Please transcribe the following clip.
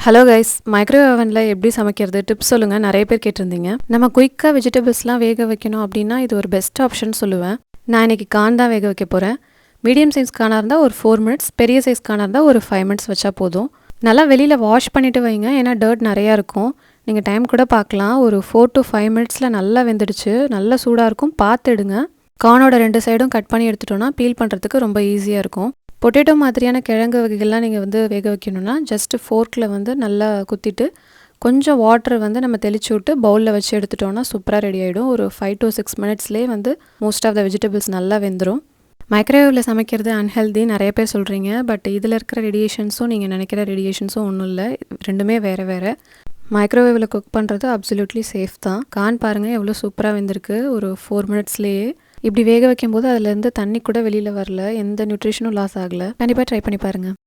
Hello guys, microwave ஓவனில் எப்படி சமைக்கிறது tips சொல்லுங்கள். நிறைய பேர் கேட்டிருந்தீங்க. நம்ம குயிக்காக வெஜிடபிள்ஸ்லாம் வேக வைக்கணும் அப்படின்னா இது ஒரு பெஸ்ட் ஆப்ஷன் சொல்லுவேன். நான் இன்றைக்கி கார்ன் தான் வேக வைக்க போகிறேன். மீடியம் சைஸ் கார்னாக இருந்தால் ஒரு 4 மினிட்ஸ், பெரிய சைஸ் கார்னாக இருந்தால் ஒரு 5 மினிட்ஸ் வச்சா போதும். நல்லா வெளியில் வாஷ் பண்ணிவிட்டு வைங்க, ஏன்னா டர்ட் நிறையா இருக்கும். நீங்கள் டைம் கூட பார்க்கலாம். ஒரு 4 to 5 மினிட்ஸில் நல்லா வெந்துடுச்சு. நல்லா சூடாக இருக்கும், பார்த்து எடுங்க. கார்னோட 2 சைடும் கட் பண்ணி எடுத்துட்டோன்னா பீல் பண்ணுறதுக்கு ரொம்ப ஈஸியாக இருக்கும். பொட்டேட்டோ மாதிரியான கிழங்கு வகைகள்லாம் நீங்கள் வேக வைக்கணும்னா ஜஸ்ட்டு ஃபோர்க்கில் நல்லா குத்திட்டு கொஞ்சம் வாட்டர் நம்ம தெளிச்சு விட்டு பவுலில் வச்சு எடுத்துட்டோன்னா சூப்பராக ரெடி ஆகிடும். ஒரு 5 to 6 மினிட்ஸ்லேயே மோஸ்ட் ஆஃப் த வெஜிடபிள்ஸ் நல்லா வெந்துடும். மைக்ரோவேவில் சமைக்கிறது அன்ஹெல்தி நிறைய பேர் சொல்கிறீங்க. பட் இதில் இருக்கிற ரேடியேஷன்ஸும் நீங்கள் நினைக்கிற ரேடியேஷன்ஸும் ஒன்றும் இல்லை. ரெண்டுமே வேறு வேறு. மைக்ரோவேவில் குக் பண்ணுறது அப்சல்யூட்லி சேஃப் தான். கார்ன் பாருங்கள் எவ்வளோ சூப்பராக வெந்திருக்கு. ஒரு 4 மினிட்ஸ்லேயே இப்படி வேக வைக்கும்போது அதுலேருந்து தண்ணி கூட வெளியில் வரல, எந்த நியூட்ரிஷனும் லாஸ் ஆகலை. கண்டிப்பாக ட்ரை பண்ணி பாருங்கள்.